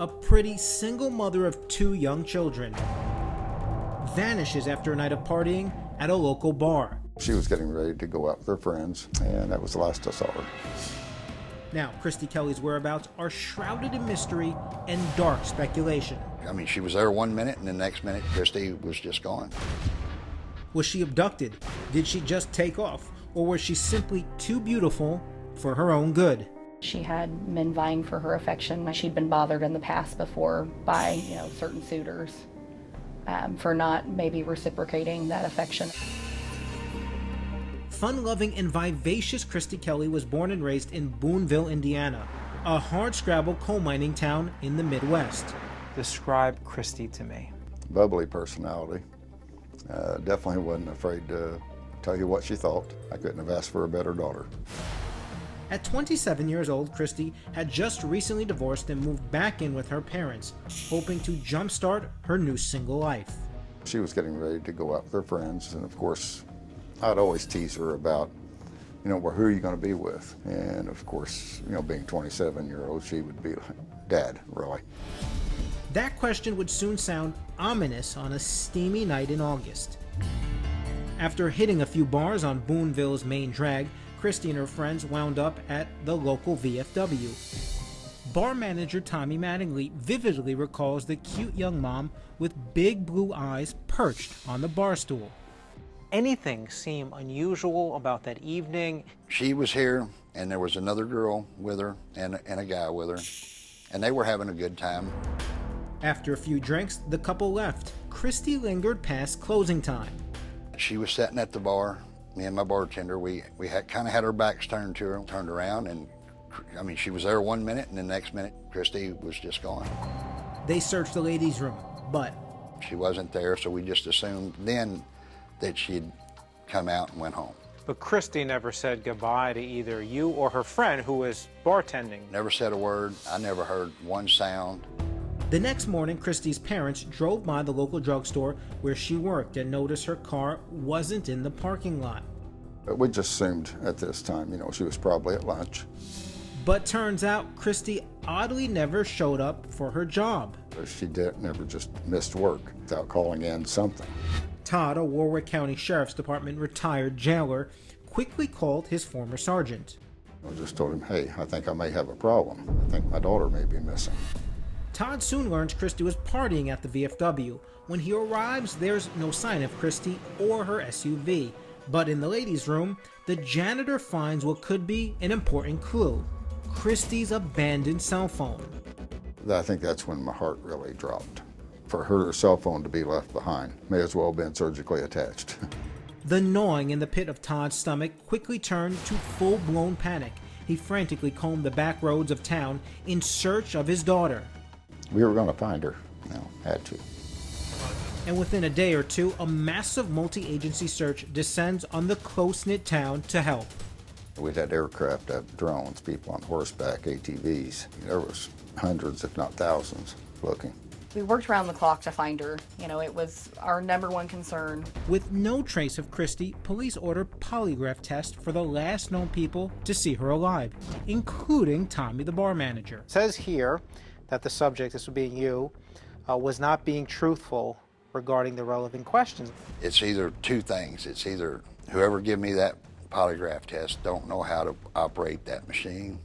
a pretty single mother of 2 young children, vanishes after a night of partying at a local bar. She was getting ready to go out with her friends, and that was the last I saw her. Now, Christy Kelley's whereabouts are shrouded in mystery and dark speculation. I mean, she was there 1 minute, and the next minute, Christy was just gone. Was she abducted? Did she just take off? Or was she simply too beautiful for her own good? She had men vying for her affection. She'd been bothered in the past before by, certain suitors for not maybe reciprocating that affection. Fun-loving and vivacious Kristy Kelley was born and raised in Boonville, Indiana, a hardscrabble coal mining town in the Midwest. Describe Christy to me. Bubbly personality. Definitely wasn't afraid to tell you what she thought. I couldn't have asked for a better daughter. At 27 years old, Christy had just recently divorced and moved back in with her parents, hoping to jumpstart her new single life. She was getting ready to go out with her friends, and of course, I'd always tease her about, well, who are you going to be with? And of course, being 27-year-old, she would be like, Dad, really? That question would soon sound ominous on a steamy night in August. After hitting a few bars on Boonville's main drag, Christy and her friends wound up at the local VFW. Bar manager Tommy Mattingly vividly recalls the cute young mom with big blue eyes perched on the bar stool. Anything seem unusual about that evening? She was here, and there was another girl with her and a guy with her, and they were having a good time. After a few drinks, the couple left. Christy lingered past closing time. She was sitting at the bar. Me and my bartender, we had kind of had our backs turned to her, turned around, and I mean, she was there 1 minute, and the next minute, Christy was just gone. They searched the ladies' room, but she wasn't there, so we just assumed then that she'd come out and went home. But Christy never said goodbye to either you or her friend who was bartending. Never said a word. I never heard one sound. The next morning, Christy's parents drove by the local drugstore where she worked and noticed her car wasn't in the parking lot. We just assumed at this time, she was probably at lunch. But turns out Christy oddly never showed up for her job. She never just missed work without calling in something. Todd, a Warwick County Sheriff's Department retired jailer, quickly called his former sergeant. I just told him, hey, I think I may have a problem. I think my daughter may be missing. Todd soon learns Christy was partying at the VFW. When he arrives, there's no sign of Christy or her SUV. But in the ladies' room, the janitor finds what could be an important clue: Christy's abandoned cell phone. I think that's when my heart really dropped. For her cell phone to be left behind may as well have been surgically attached. The gnawing in the pit of Todd's stomach quickly turned to full-blown panic. He frantically combed the back roads of town in search of his daughter. We were going to find her. Had to. And within a day or two, a massive multi-agency search descends on the close-knit town to help. We'd had aircraft, drones, people on horseback, ATVs. There was hundreds, if not thousands, looking. We worked around the clock to find her. It was our #1 concern. With no trace of Christy, police order polygraph tests for the last known people to see her alive, including Tommy, the bar manager. It says here that the subject, this would be you, was not being truthful regarding the relevant questions. It's either two things. It's either whoever gave me that polygraph test don't know how to operate that machine,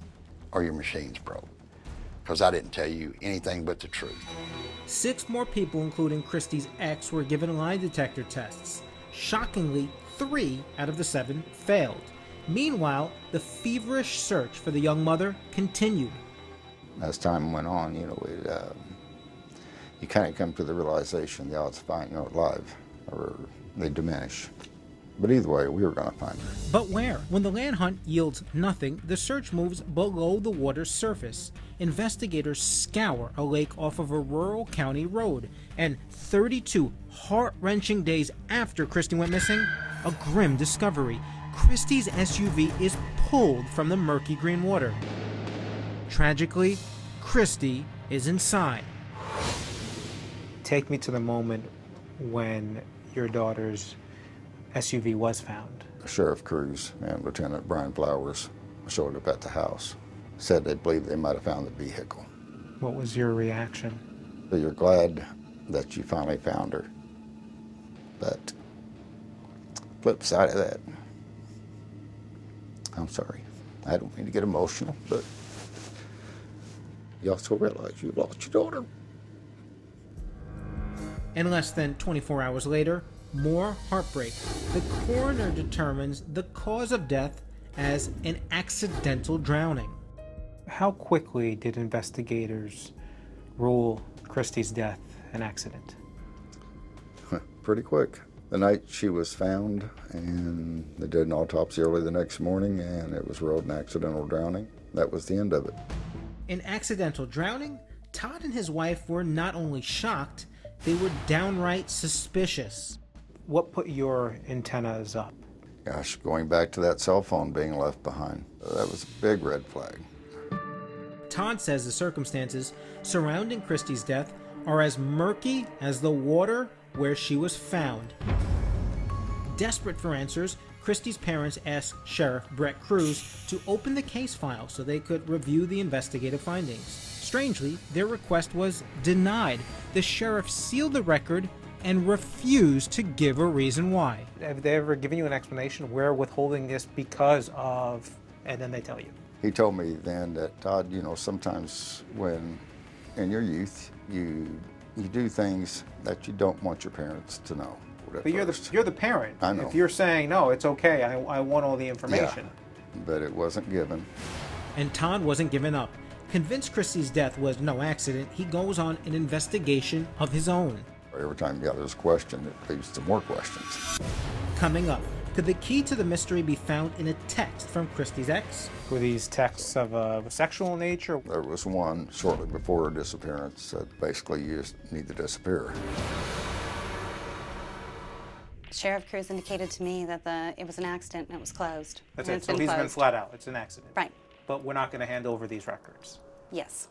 or your machine's broke. Because I didn't tell you anything but the truth. 6 more people, including Christy's ex, were given lie detector tests. Shockingly, 3 out of the 7 failed. Meanwhile, the feverish search for the young mother continued. As time went on, you kind of come to the realization the odds of finding her alive, they diminish. But either way, we were going to find her. But where? When the land hunt yields nothing, the search moves below the water's surface. Investigators scour a lake off of a rural county road. And 32 heart-wrenching days after Christy went missing, a grim discovery. Christy's SUV is pulled from the murky green water. Tragically, Christy is inside. Take me to the moment when your daughter's SUV was found. Sheriff Cruz and Lieutenant Brian Flowers showed up at the house. Said they believed they might have found the vehicle. What was your reaction? So you're glad that you finally found her. But flip side of that, I'm sorry. I don't mean to get emotional, but you also realize you lost your daughter. And less than 24 hours later, more heartbreak. The coroner determines the cause of death as an accidental drowning. How quickly did investigators rule Christy's death an accident? Pretty quick. The night she was found, and they did an autopsy early the next morning, and it was ruled an accidental drowning. That was the end of it. In accidental drowning, Todd and his wife were not only shocked, they were downright suspicious. What put your antennas up? Gosh, going back to that cell phone being left behind, that was a big red flag. Todd says the circumstances surrounding Christy's death are as murky as the water where she was found. Desperate for answers, Christy's parents asked Sheriff Brett Cruz to open the case file so they could review the investigative findings. Strangely, their request was denied. The sheriff sealed the record and refused to give a reason why. Have they ever given you an explanation? We're withholding this because of, and then they tell you. He told me then that, Todd, you know, sometimes when in your youth you do things that you don't want your parents to know. But you're the parent. I know. If you're saying, no, it's okay, I want all the information. Yeah, but it wasn't given. And Todd wasn't giving up. Convinced Christy's death was no accident, he goes on an investigation of his own. Every time there's a question, it leads to more questions. Coming up, could the key to the mystery be found in a text from Christy's ex? Were these texts of a sexual nature? There was one shortly before her disappearance that basically you just need to disappear. Sheriff Cruz indicated to me that it was an accident and it was closed. That's And it. it's So been he's been closed. flat out. It's an accident. Right. But we're not going to hand over these records. Yes.